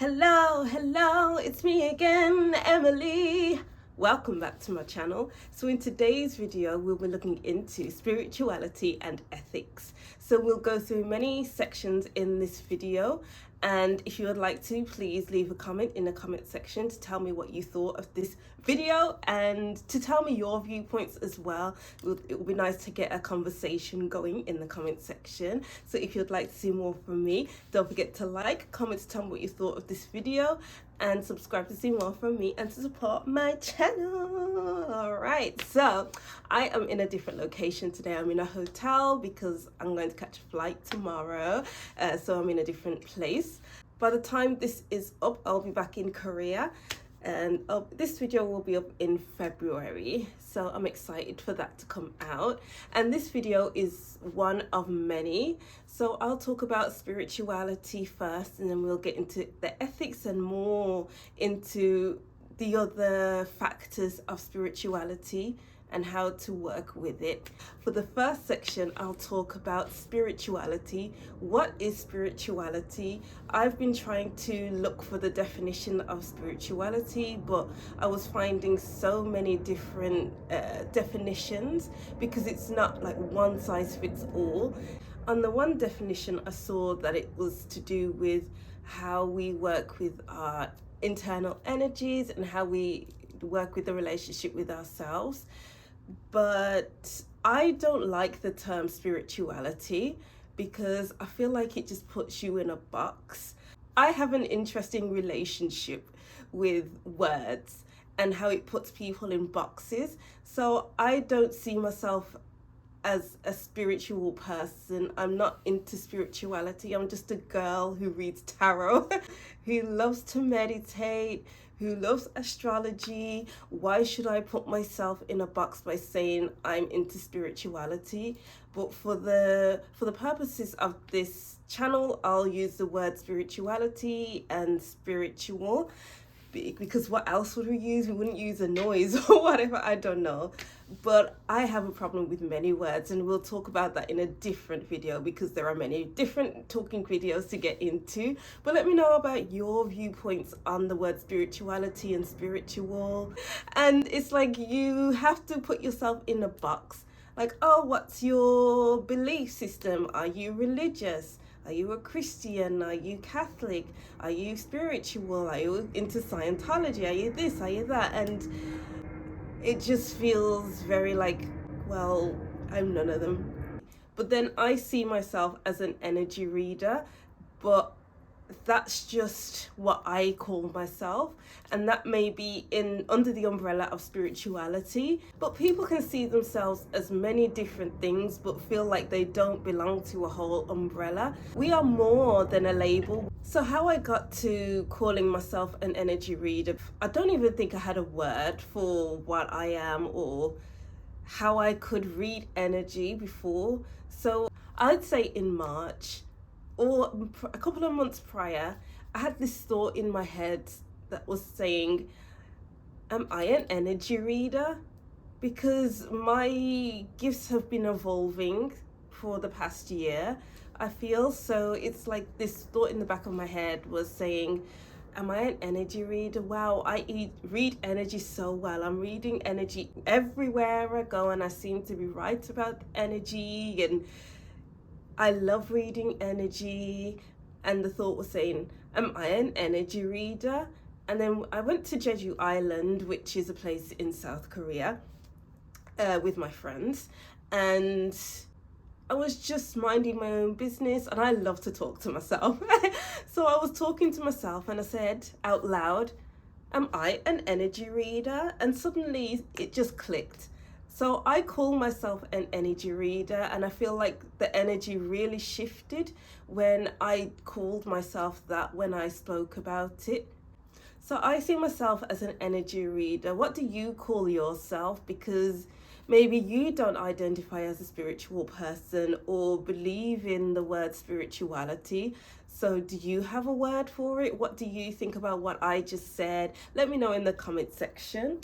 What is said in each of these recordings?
Hello, it's me again, Emily. Welcome back to my channel. So in today's video, we'll be looking into spirituality and ethics. So we'll go through many sections in this video. And if you would like to, please leave a comment in the comment section to tell me what you thought of this video and to tell me your viewpoints as well. It would be nice to get a conversation going in the comment section. So if you'd like to see more from me, don't forget to like, comment to tell me what you thought of this video, and subscribe to see more from me and to support my channel. All right, so I am in a different location today. I'm in a hotel because I'm going to catch a flight tomorrow. So I'm in a different place. By the time this is up, I'll be back in Korea. And this video will be up in February, so I'm excited for that to come out. And this video is one of many, so I'll talk about spirituality first, and then we'll get into the ethics and more into the other factors of spirituality and how to work with it. For the first section, I'll talk about spirituality. What is spirituality? I've been trying to look for the definition of spirituality, but I was finding so many different definitions because it's not like one size fits all. On the one definition, I saw that it was to do with how we work with our internal energies and how we work with the relationship with ourselves. But I don't like the term spirituality because I feel like it just puts you in a box. I have an interesting relationship with words and how it puts people in boxes. So I don't see myself as a spiritual person. I'm not into spirituality. I'm just a girl who reads tarot, who loves to meditate, who loves astrology. Why should I put myself in a box by saying I'm into spirituality? But for the purposes of this channel, I'll use the word spirituality and spiritual, because what else would we use? We wouldn't use a noise or whatever, I don't know. But I have a problem with many words, and we'll talk about that in a different video because there are many different talking videos to get into. But let me know about your viewpoints on the word spirituality and spiritual. And it's like you have to put yourself in a box. Like, oh, what's your belief system? Are you religious? Are you a Christian? Are you Catholic? Are you spiritual? Are you into Scientology? Are you this? Are you that? And it just feels very like, well, I'm none of them. But then I see myself as an energy reader, but that's just what I call myself, and that may be under the umbrella of spirituality. But people can see themselves as many different things but feel like they don't belong to a whole umbrella. We are more than a label. So how I got to calling myself an energy reader, I don't even think I had a word for what I am or how I could read energy before. So I'd say in March or a couple of months prior, I had this thought in my head that was saying, am I an energy reader? Because my gifts have been evolving for the past year, I feel. So it's like this thought in the back of my head was saying, am I an energy reader? Wow, I read energy so well. I'm reading energy everywhere I go, and I seem to be right about energy, and I love reading energy. And the thought was saying, am I an energy reader? And then I went to Jeju Island, which is a place in South Korea, with my friends. And I was just minding my own business, and I love to talk to myself. So I was talking to myself and I said out loud, am I an energy reader? And suddenly it just clicked. So I call myself an energy reader, and I feel like the energy really shifted when I called myself that, when I spoke about it. So I see myself as an energy reader. What do you call yourself? Because maybe you don't identify as a spiritual person or believe in the word spirituality. So do you have a word for it? What do you think about what I just said? Let me know in the comment section.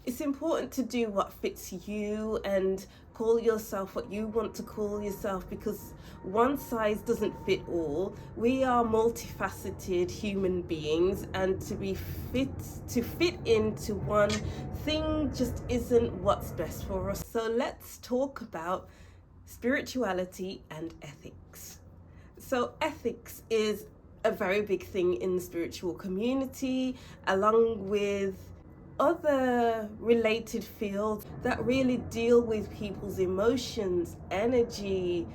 It's important to do what fits you and Call yourself what you want to call yourself, because one size doesn't fit all. We are multifaceted human beings, and to fit into one thing just isn't what's best for us. So let's talk about spirituality and ethics. So ethics is a very big thing in the spiritual community, along with other related fields that really deal with people's emotions, energy,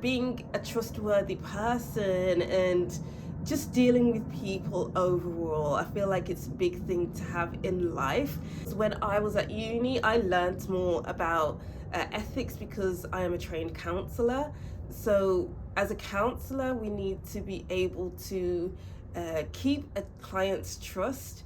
being a trustworthy person, and just dealing with people overall. I feel like it's a big thing to have in life. When I was at uni, I learned more about ethics because I am a trained counselor. So as a counselor, we need to be able to keep a client's trust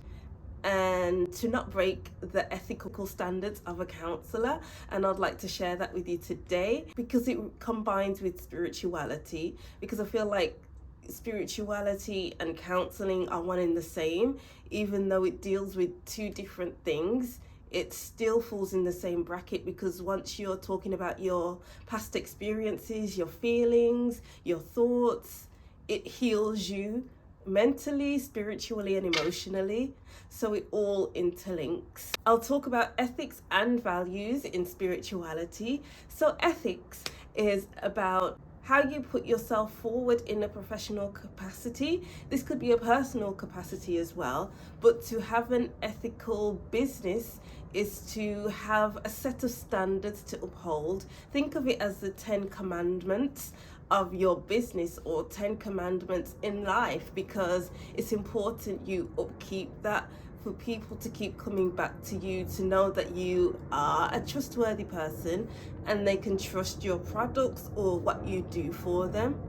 and to not break the ethical standards of a counselor. And I'd like to share that with you today because it combines with spirituality, because I feel like spirituality and counseling are one and the same. Even though it deals with two different things, it still falls in the same bracket, because once you're talking about your past experiences, your feelings, your thoughts, it heals you mentally, spiritually, and emotionally. So it all interlinks. I'll talk about ethics and values in spirituality. So ethics is about how you put yourself forward in a professional capacity. This could be a personal capacity as well, but to have an ethical business is to have a set of standards to uphold. Think of it as the 10 commandments of your business, or 10 commandments in life, because it's important you upkeep that for people to keep coming back to you, to know that you are a trustworthy person and they can trust your products or what you do for them.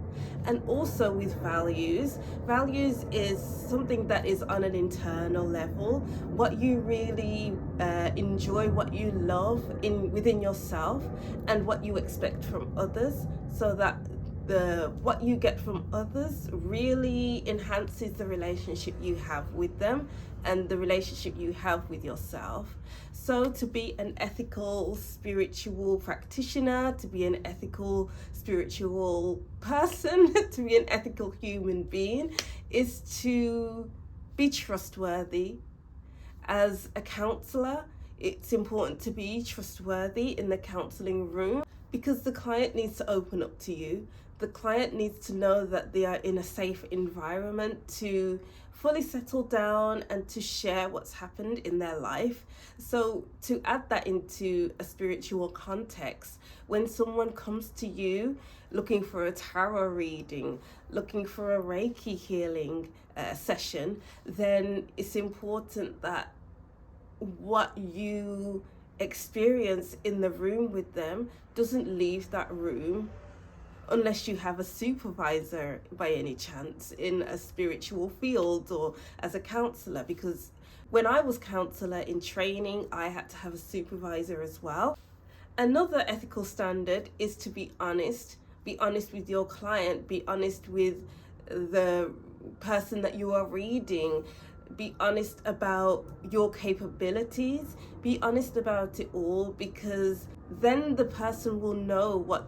And also with values is something that is on an internal level, what you really enjoy, what you love within yourself, and what you expect from others, so that what you get from others really enhances the relationship you have with them and the relationship you have with yourself. So to be an ethical spiritual practitioner, to be an ethical spiritual person, to be an ethical human being, is to be trustworthy. As a counselor, it's important to be trustworthy in the counseling room, because the client needs to open up to you. The client needs to know that they are in a safe environment to fully settle down and to share what's happened in their life. So to add that into a spiritual context, when someone comes to you looking for a tarot reading, looking for a Reiki healing session, then it's important that what you experience in the room with them doesn't leave that room, unless you have a supervisor by any chance in a spiritual field or as a counselor. Because when I was counselor in training, I had to have a supervisor as well. Another ethical standard is to be honest. Be honest with your client, be honest with the person that you are reading, be honest about your capabilities, be honest about it all, because then the person will know what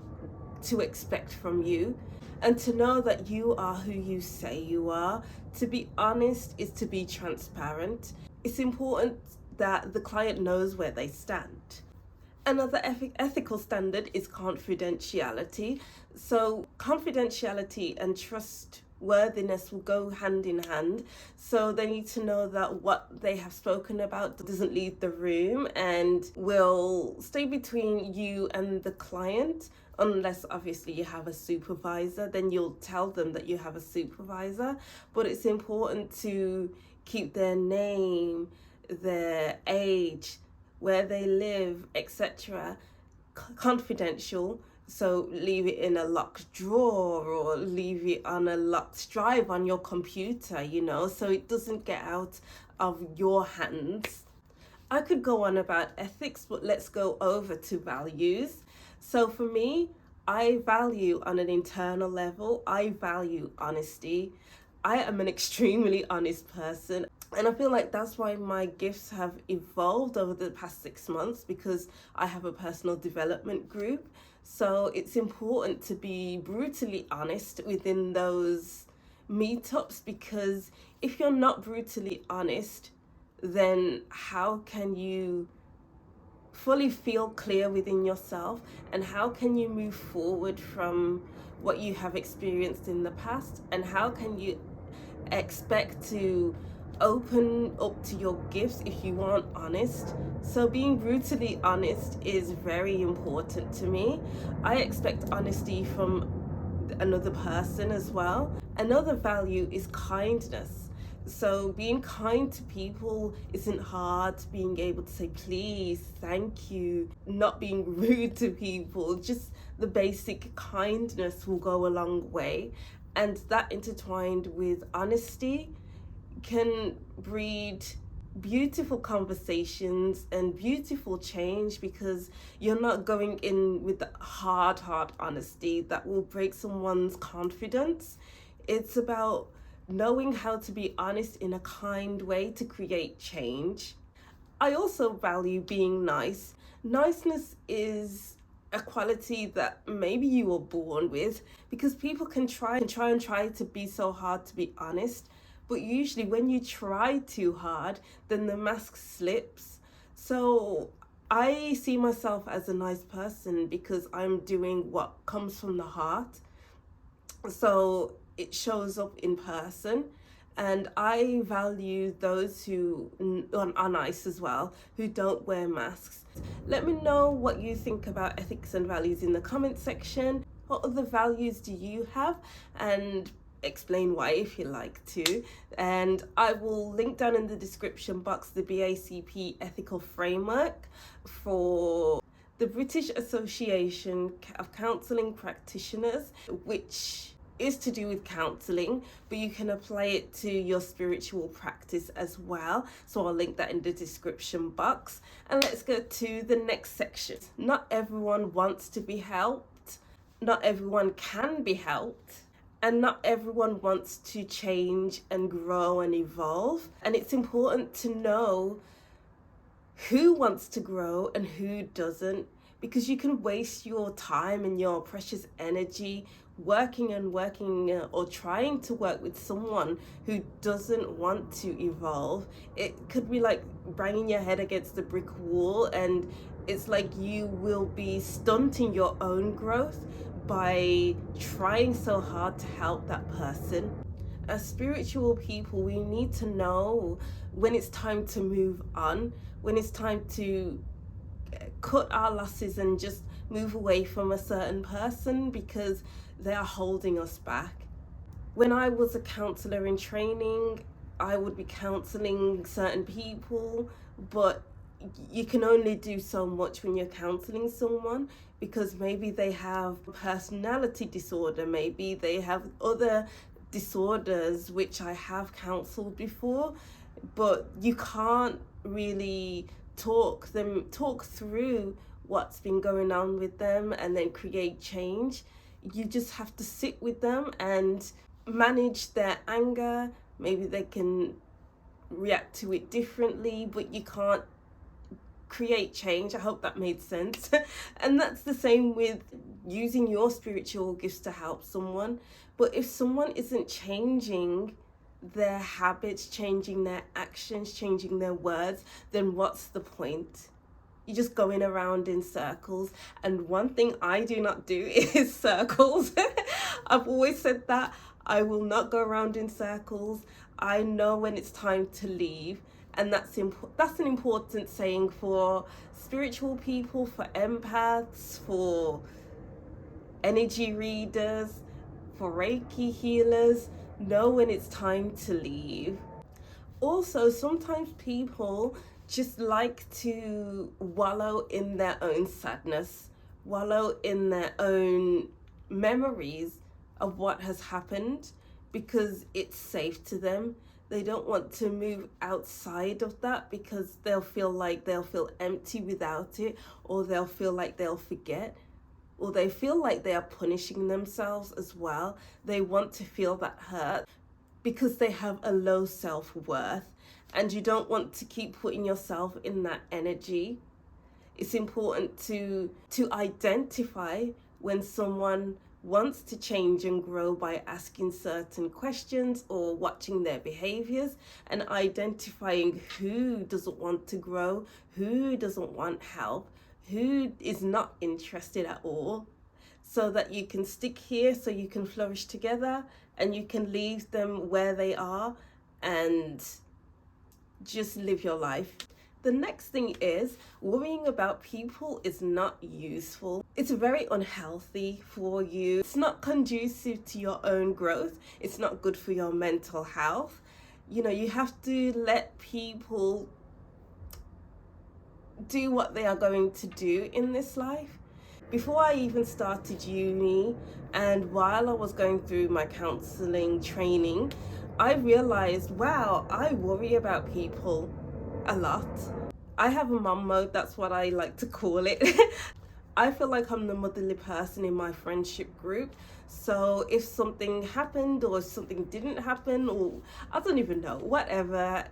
to expect from you, and to know that you are who you say you are. To be honest is to be transparent. It's important that the client knows where they stand. Another ethical standard is confidentiality. So confidentiality and trustworthiness will go hand in hand. So they need to know that what they have spoken about doesn't leave the room and will stay between you and the client, unless obviously you have a supervisor. Then you'll tell them that you have a supervisor. But it's important to keep their name, their age, where they live, etc., confidential. So leave it in a locked drawer or leave it on a locked drive on your computer, so it doesn't get out of your hands. I could go on about ethics, but let's go over to values. So for me, I value on an internal level, I value honesty. I am an extremely honest person. And I feel like that's why my gifts have evolved over the past 6 months, because I have a personal development group. So it's important to be brutally honest within those meetups, because if you're not brutally honest, then how can you fully feel clear within yourself, and how can you move forward from what you have experienced in the past, and how can you expect to open up to your gifts if you aren't honest? So being brutally honest is very important to me. I expect honesty from another person as well. Another value is kindness. So being kind to people isn't hard. Being able to say please, thank you, not being rude to people, just the basic kindness will go a long way. And that intertwined with honesty can breed beautiful conversations and beautiful change, because you're not going in with the hard honesty that will break someone's confidence. It's about knowing how to be honest in a kind way to create change. I also value being nice. Niceness is a quality that maybe you were born with, because people can try to be so hard to be honest, but usually when you try too hard, then the mask slips. So I see myself as a nice person because I'm doing what comes from the heart. So it shows up in person. And I value those who are nice as well, who don't wear masks. Let me know what you think about ethics and values in the comment section. What other values do you have? And explain why if you like to. And I will link down in the description box the BACP ethical framework for the British Association of Counselling Practitioners, which is to do with counselling, but you can apply it to your spiritual practice as well. So I'll link that in the description box. And let's go to the next section. Not everyone wants to be helped. Not everyone can be helped. And not everyone wants to change and grow and evolve. And it's important to know who wants to grow and who doesn't, because you can waste your time and your precious energy working or trying to work with someone who doesn't want to evolve. It could be like banging your head against the brick wall, and it's like you will be stunting your own growth by trying so hard to help that person. As spiritual people, we need to know when it's time to move on, when it's time to cut our losses and just move away from a certain person because they are holding us back. When I was a counsellor in training, I would be counselling certain people, but you can only do so much when you're counselling someone, because maybe they have a personality disorder, maybe they have other disorders which I have counselled before, but you can't really talk through what's been going on with them and then create change. You just have to sit with them and manage their anger. Maybe they can react to it differently, but you can't create change. I hope that made sense. And that's the same with using your spiritual gifts to help someone. But if someone isn't changing their habits, changing their actions, changing their words, then what's the point? You're just going around in circles. And one thing I do not do is circles. I've always said that I will not go around in circles. I know when it's time to leave. And that's an important saying for spiritual people, for empaths, for energy readers, for Reiki healers. Know when it's time to leave. Also, sometimes people just like to wallow in their own sadness, wallow in their own memories of what has happened because it's safe to them. They don't want to move outside of that because they'll feel empty without it, or they'll feel like they'll forget, or they feel like they are punishing themselves as well. They want to feel that hurt. because they have a low self-worth, and you don't want to keep putting yourself in that energy. It's important to identify when someone wants to change and grow by asking certain questions or watching their behaviors, and identifying who doesn't want to grow, who doesn't want help, who is not interested at all, so that you can stick here, so you can flourish together, and you can leave them where they are and just live your life. The next thing is, worrying about people is not useful. It's very unhealthy for you. It's not conducive to your own growth. It's not good for your mental health. You know, you have to let people do what they are going to do in this life. Before I even started uni, and while I was going through my counseling training, I realized, wow, I worry about people a lot. I have a mum mode, that's what I like to call it. I feel like I'm the motherly person in my friendship group. So if something happened or something didn't happen, or I don't even know, whatever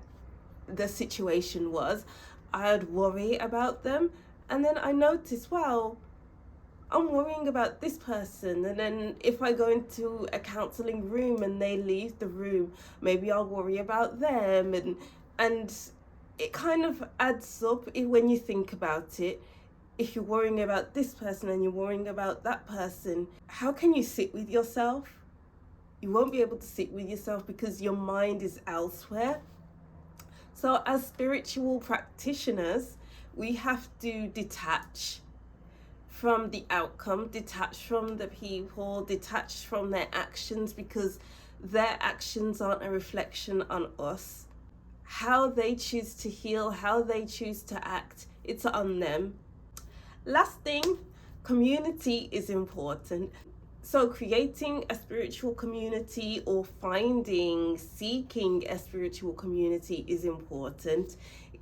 the situation was, I'd worry about them. And then I noticed, wow, I'm worrying about this person. And then if I go into a counseling room and they leave the room, maybe I'll worry about them. And it kind of adds up when you think about it. If you're worrying about this person and you're worrying about that person, how can you sit with yourself? You won't be able to sit with yourself because your mind is elsewhere. So as spiritual practitioners, we have to detach from the outcome, detach from the people, detach from their actions, because their actions aren't a reflection on us. How they choose to heal, how they choose to act, it's on them. Last thing, community is important. So creating a spiritual community or seeking a spiritual community is important,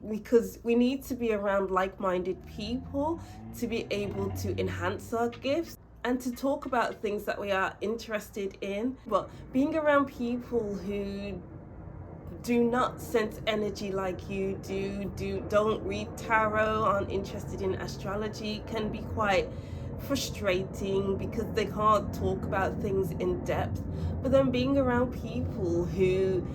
because we need to be around like-minded people to be able to enhance our gifts and to talk about things that we are interested in. But being around people who do not sense energy like you don't read tarot, aren't interested in astrology, can be quite frustrating because they can't talk about things in depth. But then being around people who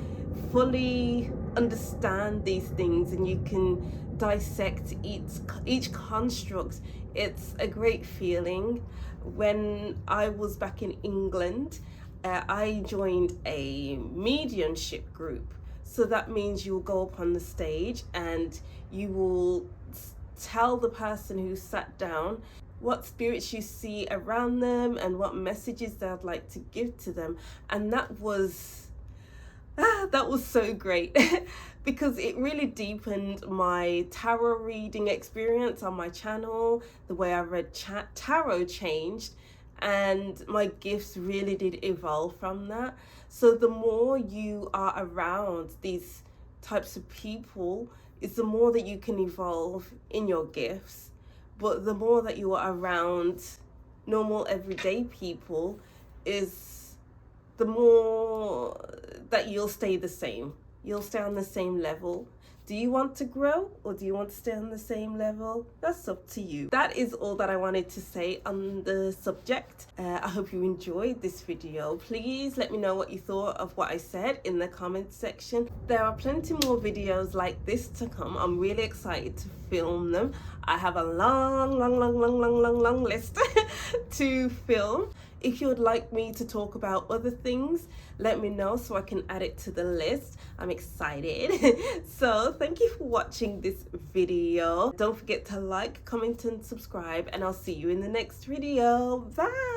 fully understand these things and you can dissect each construct, it's a great feeling. When I was back in England, I joined a mediumship group. So that means you'll go up on the stage and you will tell the person who sat down what spirits you see around them and what messages they'd like to give to them. And that was so great because it really deepened my tarot reading experience on my channel. The way I read tarot changed, and my gifts really did evolve from that. So the more you are around these types of people, is the more that you can evolve in your gifts. But the more that you are around normal everyday people, is the more that you'll stay the same. You'll stay on the same level. Do you want to grow or do you want to stay on the same level? That's up to you. That is all that I wanted to say on the subject. I hope you enjoyed this video. Please let me know what you thought of what I said in the comments section. There are plenty more videos like this to come. I'm really excited to film them. I have a long list to film. If you would like me to talk about other things, let me know so I can add it to the list. I'm excited. So thank you for watching this video. Don't forget to like, comment and subscribe, and I'll see you in the next video. Bye.